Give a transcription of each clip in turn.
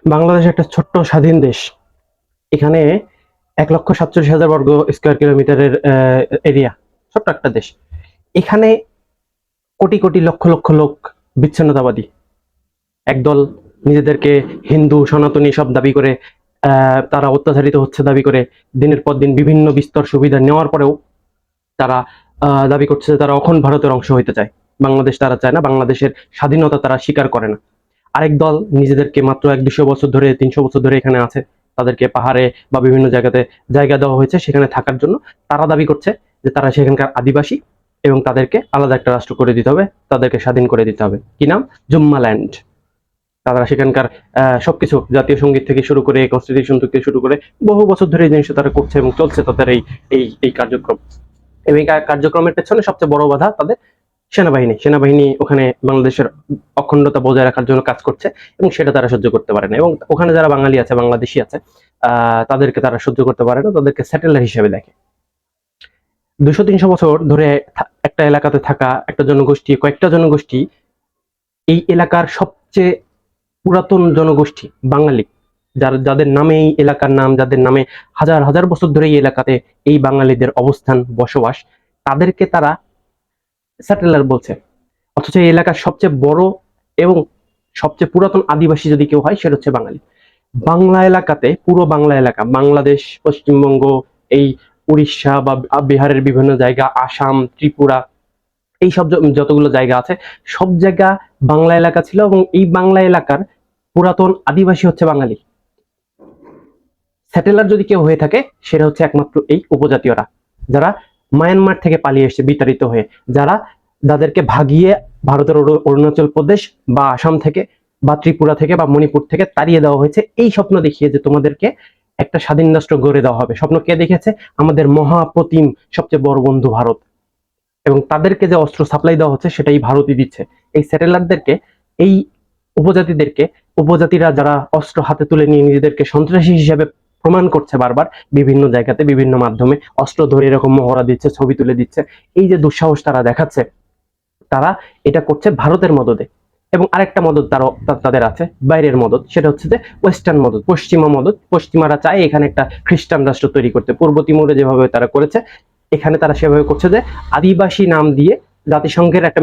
বাংলাদেশ একটা ছোট্ট স্বাধীন দেশ। এখানে 1,47,000 বর্গ স্কোয়ার কিলোমিটারের এরিয়া, ছোট্ট একটা দেশ। এখানে কোটি কোটি লক্ষ লক্ষ লোক বিচ্ছিন্নতাবাদী। একদল নিজেদেরকে হিন্দু সনাতনী সব দাবি করে, তারা অত্যাচারিত হচ্ছে দাবি করে দিনের পর দিন বিভিন্ন বিস্তর সুবিধা নেওয়ার পরেও তারা দাবি করছে যে তারা অখণ্ড ভারতের অংশ হইতে চায়। বাংলাদেশ তারা চায় না, বাংলাদেশের স্বাধীনতা তারা স্বীকার করে না। আরেক দল নিজেদেরকে মাত্র 100-200 বছর ধরে, 300 বছর ধরে এখানে আছে, তাদেরকে পাহাড়ে বা বিভিন্ন জায়গাতে জায়গা দেওয়া হয়েছে সেখানে থাকার জন্য। তারা দাবি করছে যে তারা সেখানকার আদিবাসী এবং তাদেরকে আলাদা একটা রাষ্ট্র করে দিতে হবে, তাদেরকে স্বাধীন করে দিতে হবে। কি নাম? জুম্মাল্যান্ড। তারা সেখানকার সবকিছু, জাতীয় সঙ্গীত থেকে শুরু করে কনস্টিটিউশন থেকে শুরু করে বহু বছর ধরে এই জিনিসটা তারা করছে এবং চলছে তাদের এই কার্যক্রম। এবং এই কার্যক্রমের পেছনে সবচেয়ে বড় বাধা তাদের সেনাবাহিনী। সেনাবাহিনী ওখানে বাংলাদেশের অখণ্ডতা বজায় রাখার জন্য কাজ করছে এবং সেটা তারা সহ্য করতে পারে না। এবং ওখানে যারা বাঙালি আছে, বাংলাদেশি আছে, তাদেরকে তারা সহ্য করতে পারে না, তাদেরকে স্যাটেলার হিসেবে দেখে। 200-300 বছর ধরে একটা এলাকাতে থাকা একটা জনগোষ্ঠী, কয়েকটা জনগোষ্ঠী, এই এলাকার সবচেয়ে পুরাতন জনগোষ্ঠী বাঙালি, যাদের নামে এই এলাকার নাম, যাদের নামে হাজার হাজার বছর ধরে এই এলাকাতে এই বাঙালিদের অবস্থান, বসবাস, তাদেরকে তারা স্যাটেলার বলছে। অথচ এই এলাকার সবচেয়ে বড় এবং সবচেয়ে পুরাতন আদিবাসী যদি কেউ হয়, সেটা হচ্ছে বাঙালি। বাংলা এলাকাতে, পুরো বাংলা এলাকা, বাংলাদেশ, পশ্চিমবঙ্গ, এই উড়িষ্যা বা বিহারের বিভিন্ন জায়গা, আসাম, ত্রিপুরা, এই সব যতগুলো জায়গা আছে, সব জায়গা বাংলা এলাকা ছিল এবং এই বাংলা এলাকার পুরাতন আদিবাসী হচ্ছে বাঙালি। স্যাটেলার যদি কেউ হয়ে থাকে, সেটা হচ্ছে একমাত্র এই উপজাতীয়রা, যারা মায়ানমার থেকে পালিয়ে এসেছে বিতাড়িত হয়ে, যাদেরকে ভাগিয়ে ভারতের অরুণাচল প্রদেশ বা আসাম থেকে বা ত্রিপুরা থেকে বা মণিপুর থেকে তাড়িয়ে দেওয়া হয়েছে এই স্বপ্ন দেখিয়ে যে তোমাদেরকে একটা স্বাধীন রাষ্ট্র গড়ে দেওয়া হবে। স্বপ্ন কে দেখেছে? আমাদের মহাপ্রতিম সবচেয়ে বড় বন্ধু ভারত। এবং তাদেরকে যে অস্ত্র সাপ্লাই দেওয়া হচ্ছে সেটাই ভারতই দিচ্ছে। এই স্যাটেলারদেরকে, এই উপজাতিদেরকে, উপজাতিরা যারা অস্ত্র হাতে তুলে নিয়ে নিজেদেরকে সন্ত্রাসী হিসেবে প্রমাণ করছে বারবার বিভিন্ন জায়গাতে, বিভিন্ন মাধ্যমে অস্ত্র ধরে এরকম মহড়া দিচ্ছে, ছবি তুলে দিচ্ছে, এই যে দুঃসাহস তারা দেখাচ্ছে, তারা এটা করছে ভারতের মদদে। এবং আরেকটা মদদ তাদের আছে, বাইরের মদদ, সেটা হচ্ছে যে ওয়েস্টার্ন মদদ, পশ্চিমা মদদ। পশ্চিমারা চায় এখানে একটা খ্রিস্টান রাষ্ট্র তৈরি করতে। পূর্ব তিমুরে যেভাবে তারা করেছে, এখানে তারা সেভাবে করছে যে আদিবাসী নাম দিয়ে জাতিসংঘের একটা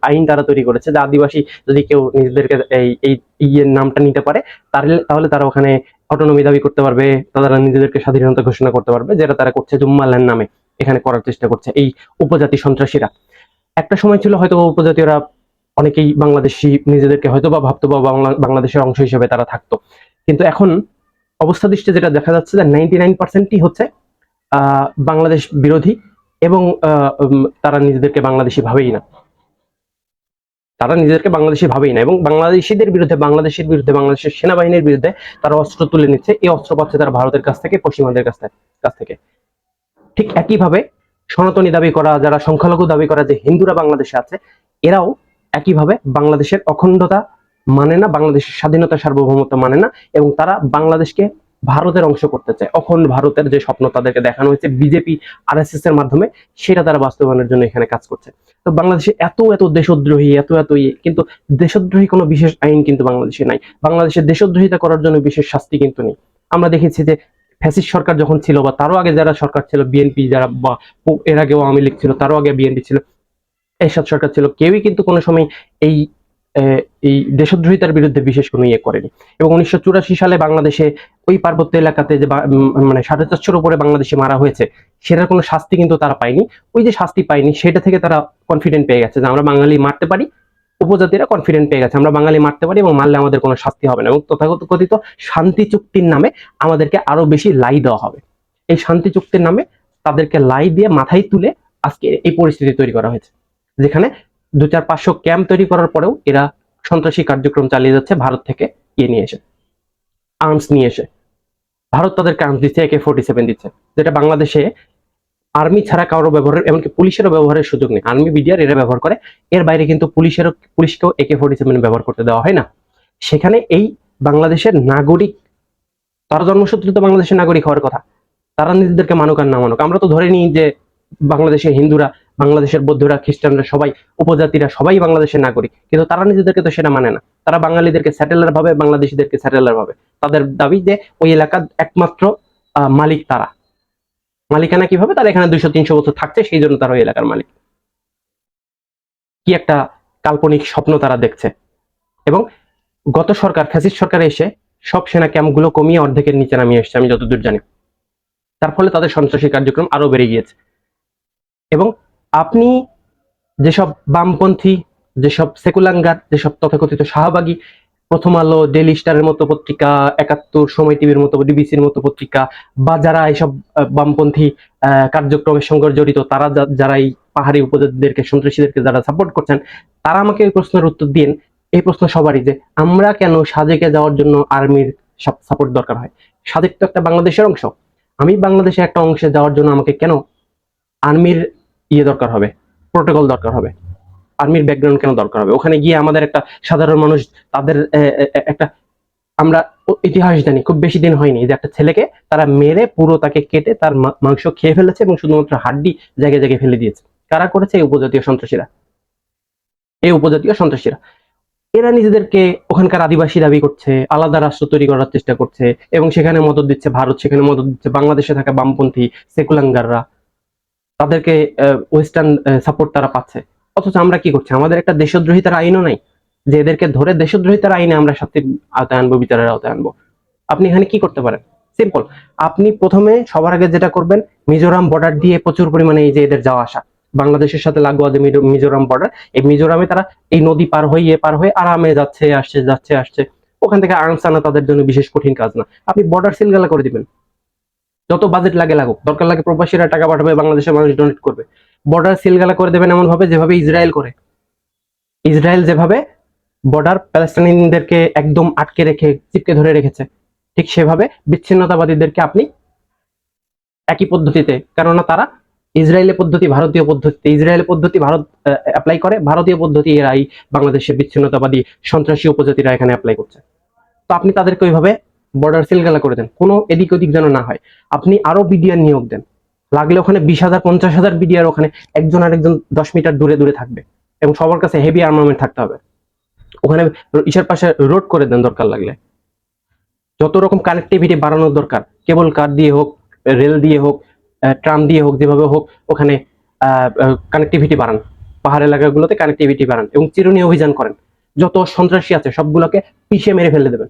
আইন তারা তৈরি করেছে যে আদিবাসী যদি কেউ নিজেদেরকে এই ইয়ের নামটা নিতে পারে, তাহলে তারা ওখানে অটোনমি দাবি করতে পারবে, তারা নিজেদেরকে স্বাধীনতা ঘোষণা করতে পারবে, যেটা তারা করছে জুম্মাল্যান্ড নামে এখানে করার চেষ্টা করছে এই উপজাতি সন্ত্রাসীরা। একটা সময় ছিল হয়তো উপজাতীয়রা অনেকেই বাংলাদেশি নিজেদেরকে হয়তো বা ভাবতো বা বাংলাদেশের অংশ হিসেবে তারা থাকতো, কিন্তু এখন অবস্থা দৃষ্টে যেটা দেখা যাচ্ছে যে 99%ই হচ্ছে বাংলাদেশ বিরোধী এবং তারা নিজেদেরকে বাংলাদেশি ভাবেই না। তারা নিজেদেরকে বাংলাদেশি ভাবেই না এবং বাংলাদেশিদের বিরুদ্ধে, বাংলাদেশের বিরুদ্ধে, বাংলাদেশের সেনাবাহিনীর বিরুদ্ধে তারা অস্ত্র তুলে নিচ্ছে। এই অস্ত্র পাচ্ছে তারা ভারতের কাছ থেকে, পশ্চিমাদের কাছ থেকে। ঠিক একইভাবে সনাতনী দাবি করা, যারা সংখ্যালঘু দাবি করা যে হিন্দুরা বাংলাদেশে আছে, এরাও একইভাবে বাংলাদেশের অখণ্ডতা মানে না, বাংলাদেশের স্বাধীনতা সার্বভৌমত্ব মানে না, এবং তারা বাংলাদেশকে ভারতের অংশ করতে চায়। অখণ্ড ভারতের যে স্বপ্ন তাদেরকে দেখানো হয়েছে বিজেপি RSS এর মাধ্যমে, সেটা তারা বাস্তবায়নের জন্য এখানে কাজ করছে। তো বাংলাদেশে এত এত দেশদ্রোহী, এত এত কিন্তু দেশদ্রোহী কোনো বিশেষ আইন কিন্তু বাংলাদেশে নাই। বাংলাদেশের দেশদ্রোহিতা করার জন্য বিশেষ শাস্তি কিন্তু নেই। আমরা দেখেছি যে ফ্যাসিস্ট সরকার যখন ছিল, বা তারও আগে যারা সরকার ছিল, বিএনপি যারা, বা এর আগেও আওয়ামী লীগ ছিল, তারও আগে বিএনপি ছিল, এরশাদ সরকার ছিল, কেউই কিন্তু কোনো সময় এই এই দেশদ্রোহিতার বিরুদ্ধে বিশেষ কোনো ইয়ে করেনি। এবং 1984 সালে বাংলাদেশে ওই পার্বত্য এলাকাতে যে মানে 450 উপরে বাংলাদেশে মারা হয়েছে, সেটার কোনো শাস্তি কিন্তু তারা পায়নি। ওই যে শাস্তি পায়নি, সেটা থেকে তারা কনফিডেন্ট পেয়ে গেছে যে আমরা বাঙালি মারতে পারি। উপজাতিরা কনফিডেন্ট পেয়ে গেছে আমরা বাঙালি মারতে পারি এবং মারলে আমাদের কোনো শাস্তি হবে না, এবং তথাকথিত শান্তি চুক্তির নামে আমাদেরকে আরো বেশি লাই দেওয়া হবে। এই শান্তি চুক্তির নামে তাদেরকে লাই দিয়ে মাথায় তুলে আজকে এই পরিস্থিতি তৈরি করা হয়েছে, যেখানে 200-500 ক্যাম্প তৈরি করার পরেও এরা সন্ত্রাসী কার্যক্রম চালিয়ে যাচ্ছে ভারত থেকে ইয়ে নিয়ে এসে, আর্মস নিয়ে এসে। ভারত তাদেরকে আর্মস দিচ্ছে, AK-47 দিচ্ছে, যেটা বাংলাদেশে আর্মি ছাড়া কারো ব্যবহারের, এমনকি পুলিশেরও ব্যবহারের সুযোগ নেই। আর্মি, বিডিআর এরা ব্যবহার করে, এর বাইরে কিন্তু পুলিশকেও AK-47 ব্যবহার করতে দেওয়া হয় না। সেখানে এই বাংলাদেশের নাগরিক, তারা জন্মসূত্রে তো বাংলাদেশের নাগরিক হওয়ার কথা, তারা নিজেদেরকে মানুক আর না মানুক, আমরা তো ধরে নিই যে বাংলাদেশের হিন্দুরা বাংলাদেশের বৌদ্ধরা, খ্রিস্টানরা, সবাই উপজাতিরা সবাই বাংলাদেশের নাগরিক, কিন্তু তারা নিজেদেরকে তো সেটা মানে না। তারা বাঙালিদেরকে স্যাটেলার ভাবে, বাংলাদেশিদেরকে স্যাটেলার ভাবে। তাদের দাবি যে ওই এলাকার একমাত্র মালিক তারা। মালিকানা কিভাবে? তারা এখানে 200-300 বছর থাকছে, সেই জন্য তারা ওই এলাকার মালিক। কি একটা কাল্পনিক স্বপ্ন তারা দেখছে। এবং গত সরকার, ফ্যাসিস্ট সরকার এসে সব সেনা ক্যাম্পগুলো কমিয়ে অর্ধেকের নিচে নামিয়ে এসছে, আমি যতদূর জানি। তার ফলে তাদের সন্ত্রাসী কার্যক্রম আরো বেড়ে গিয়েছে। এবং আপনি যেসব বামপন্থী, যেসব সেকুলাঙ্গার, যেসব তথাকথিত শাহবাগী, প্রথম আলো, ডেইলি স্টারের মতো পত্রিকা, 71, সময় টিভির মতো, ডিবিসির মতো পত্রিকা, বা যারা এইসব বামপন্থী কার্যক্রমের সঙ্গে জড়িত, তারা যারা এই পাহাড়ি উপজাতিদেরকে, সন্ত্রাসীদেরকে যারা সাপোর্ট করছেন, তারা আমাকে এই প্রশ্নের উত্তর দিন। এই প্রশ্ন সবারই, যে আমরা কেন সাজেকে যাওয়ার জন্য আর্মির সাপোর্ট দরকার হয়? সাজেক তো একটা বাংলাদেশের অংশ। আমি বাংলাদেশের একটা অংশে যাওয়ার জন্য আমাকে কেন আর্মির দরকার হবে, প্রোটোকল দরকার হবে, আর্মির ব্যাকগ্রাউন্ড কেন দরকার হবে? ওখানে গিয়ে আমাদের একটা সাধারণ মানুষ, তাদের একটা, আমরা ইতিহাস জানি, খুব বেশি দিন হয়নি যে একটা ছেলেকে তারা মেরে পুরো তাকে কেটে তার মাংস খেয়ে ফেলেছে এবং শুধুমাত্র হাড্ডি জায়গায় জায়গায় ফেলে দিয়েছে। কারা করেছে? এই উপজাতীয় সন্ত্রাসীরা। এই উপজাতীয় সন্ত্রাসীরা এরা নিজেদেরকে ওখানকার আদিবাসী দাবি করছে, আলাদা রাষ্ট্র তৈরি করার চেষ্টা করছে, এবং সেখানে মদত দিচ্ছে ভারত, সেখানে মদত দিচ্ছে বাংলাদেশে থাকা বামপন্থী সেকুলাঙ্গাররা, তাদেরকে ওয়েস্টার্ন সাপোর্ট তারা পাচ্ছে। অথচ আমরা কি করছি? আমাদের একটা দেশদ্রোহিতার আইনও নাই যে এদেরকে ধরে দেশদ্রোহিতার আইনে আমরা শাস্তির আওতায় আনবো, বিচারের আওতায় আনবো। আপনি এখানে কি করতে পারেন? সিম্পল, আপনি প্রথমে সবার আগে যেটা করবেন, মিজোরাম বর্ডার দিয়ে প্রচুর পরিমাণে এই যে এদের যাওয়া আসা, বাংলাদেশের সাথে লাগোয়া যে মিজোরাম বর্ডার, এই মিজোরামে তারা এই নদী পার হয়ে আরামে যাচ্ছে আসছে। ওখান থেকে আর্মস আনা তাদের জন্য বিশেষ কঠিন কাজ না। আপনি বর্ডার সিলগালা করে দিবেন, যত বাজেট লাগে লাগুক, দরকার লাগে প্রবাসীরা টাকা পাঠাবে, বাংলাদেশের মানুষ ডোনেট করবে। বর্ডার সিলগালা করে দেবেন এমন ভাবে যেভাবে ইসরায়েল করে। ইসরায়েল যেভাবে বর্ডার প্যালেস্টাইনিদেরকে একদম আটকে রেখে, চিপকে ধরে রেখেছে, ঠিক সেভাবে বিচ্ছিন্নতাবাদীদেরকে আপনি একই পদ্ধতিতে, কেননা তারা ইসরায়েলের পদ্ধতি, ভারতীয় পদ্ধতি, ইসরায়েলের পদ্ধতি ভারত অ্যাপ্লাই করে, ভারতীয় পদ্ধতি এরা এই বাংলাদেশের বিচ্ছিন্নতাবাদী সন্ত্রাসী উপজাতিরা এখানে অ্যাপ্লাই করছে। তো আপনি তাদেরকে ওইভাবে বর্ডার সিলগালা করে দেন, কোনো এদিক ওদিক যেন না হয়। আপনি আরো বিডিআর নিয়োগ দেন, লাগলে ওখানে 20,000 50,000 বিডিআর, ওখানে একজন আরেকজন 10 মিটার দূরে দূরে থাকবে, এবং সবার কাছে হেভি আর্মামেন্ট থাকতে হবে। ওখানে ইসের পাশে রোড করে দেন দরকার লাগলে। যত রকম কানেক্টিভিটি বাড়ানোর দরকার, কেবল কার দিয়ে হোক, রেল দিয়ে হোক, ট্রাম দিয়ে হোক, যেভাবে হোক ওখানে কানেক্টিভিটি বাড়ান, পাহাড় এলাকাগুলোতে কানেক্টিভিটি বাড়ান, এবং চিরুনি অভিযান করেন। যত সন্ত্রাসী আছে সবগুলোকে পিছিয়ে মেরে ফেলে দেবেন।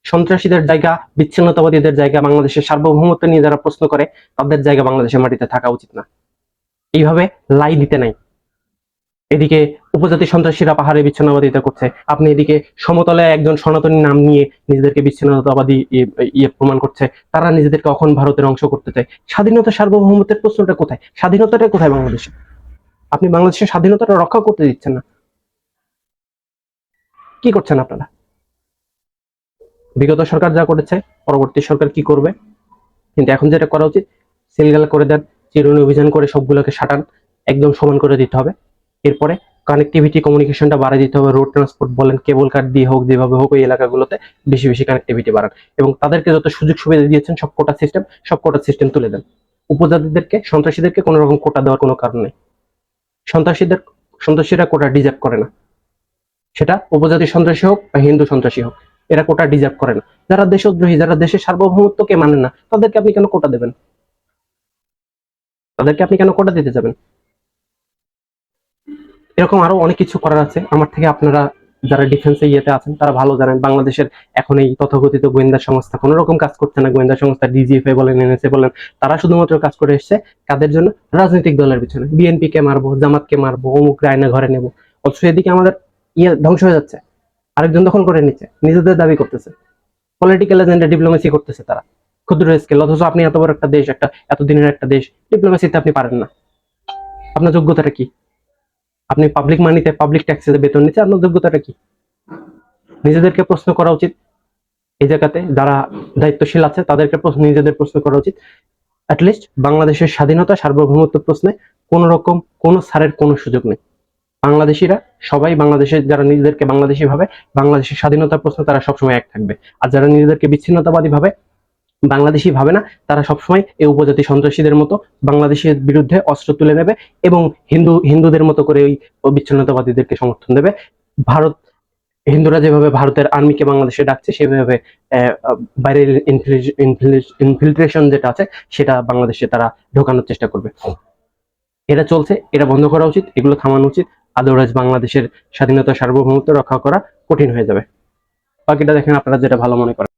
সন্ত্রাসীদের জায়গা, বিচ্ছিন্নতাবাদীদের জায়গা, বাংলাদেশের সার্বভৌমত্ব নিয়ে যারা প্রশ্ন করে, তাদের জায়গা বাংলাদেশের মাটিতে থাকা উচিত না। এইভাবে লাই দিতে নাই। এদিকে উপজাতি সন্ত্রাসীরা পাহাড়ে বিচ্ছিন্নতাবাদিতা করছে, আপনি এদিকে সমতলে একজন সনাতনী নাম নিয়ে নিজেদেরকে বিচ্ছিন্নতাবাদী প্রমাণ করছে, তারা নিজেদেরকে অখণ্ড ভারতের অংশ করতে চায়। স্বাধীনতা, সার্বভৌমত্বের প্রশ্নটা কোথায়? স্বাধীনতাটা কোথায় বাংলাদেশে? আপনি বাংলাদেশের স্বাধীনতাটা রক্ষা করতে দিচ্ছেন না। কি করছেন আপনারা? বিগত সরকার যা করেছে, পরবর্তী সরকার কি করবে? কিন্তু এখন যেটা করা উচিত, সিলগালা করে দেন, চিরুনি অভিযান করে সবগুলোকে সাটান, একদম সমান করে দিতে হবে। এরপরে কানেক্টিভিটি, কমিউনিকেশনটা বাড়াই দিতে হবে। রোড ট্রান্সপোর্ট বলেন, কেবল কার দিয়ে হোক, যেভাবে হোক ওই এলাকাগুলোতে বেশি বেশি কানেক্টিভিটি বাড়ান, এবং তাদেরকে যত সুযোগ সুবিধা দিয়েছেন সব কোটা সিস্টেম তুলে দেন। উপজাতিদেরকে, সন্ত্রাসীদেরকে কোনো রকম কোটা দেওয়ার কোনো কারণ নেই। সন্ত্রাসীরা কোটা ডিজার্ভ করে না, সেটা উপজাতি সন্ত্রাসী হোক বা হিন্দু সন্ত্রাসী হোক, এরা কোটা ডিজার্ভ করে না। যারা দেশদ্রোহী, যারা দেশের সার্বভৌমত্বকে মানেন না, তাদেরকে আপনি কেন কোটা দেবেন? তাদেরকে আপনি কেন কোটা দিতে যাবেন? এরকম আরো অনেক কিছু করার আছে। আমার থেকে আপনারা যারা ডিফেন্সে ইয়েতে আছেন তারা ভালো জানেন, বাংলাদেশের এখন এই তথাকথিত গোয়েন্দা সংস্থা কোনো রকম কাজ করছে না। গোয়েন্দা সংস্থা ডিজিএফআই বলেন, এনএসএ বলেন, তারা শুধুমাত্র কাজ করে এসছে কাদের জন্য? রাজনৈতিক দলের পিছনে। বিএনপি কে মারবো, জামাতকে মারবো, অমুক রায়না ঘরে নেবো। অথচ এদিকে আমাদের ধ্বংস হয়ে যাচ্ছে, আরেকজন দখল করে নিচ্ছে, নিজেদের দাবি করতেছে, পলিটিক্যাল এজেন্ডা, ডিপ্লোমেসি করতেছে তারা ক্ষুদ্র স্কেল। অথচ আপনি এত বড় একটা দেশ, একটা এতদিনের একটা দেশ, ডিপ্লোমেসিতে আপনি পারেন না। আপনার যোগ্যতাটা কি? আপনি পাবলিক মানিতে, পাবলিক ট্যাক্সে বেতন নিচ্ছে, আপনার যোগ্যতাটা কি? নিজেদেরকে প্রশ্ন করা উচিত। এই জায়গাতে যারা দায়িত্বশীল আছে তাদেরকে নিজেদের প্রশ্ন করা উচিত। অ্যাটলিস্ট বাংলাদেশের স্বাধীনতা, সার্বভৌমত্ব প্রশ্নে কোন রকম কোনো ছাড়ের কোনো সুযোগ নেই। বাংলাদেশিরা সবাই, বাংলাদেশের যারা নিজেদেরকে বাংলাদেশি ভাবে, বাংলাদেশের স্বাধীনতার প্রশ্নে তারা সবসময় এক থাকবে। আর যারা নিজেদেরকে বিচ্ছিন্নতাবাদী ভাবে, বাংলাদেশি ভাবে না, তারা সবসময় এই উপজাতি সন্ত্রাসীদের মতো বাংলাদেশের বিরুদ্ধে অস্ত্র তুলে নেবে এবং হিন্দুদের মতো করে ওই বিচ্ছিন্নতাবাদীদেরকে সমর্থন দেবে। ভারত হিন্দুরা যেভাবে ভারতের আর্মিকে বাংলাদেশে ডাকছে, সেভাবে বাইরের ইনফিল্ট্রেশন যেটা আছে সেটা বাংলাদেশে তারা ঢোকানোর চেষ্টা করবে। এটা চলছে, এটা বন্ধ করা উচিত, এগুলো থামানো উচিত। আদারওয়াইজ বাংলাদেশের স্বাধীনতা সার্বভৌমত্ব রক্ষা করা কঠিন হয়ে যাবে। বাকিটা দেখেন আপনারা যেটা ভালো মনে করেন।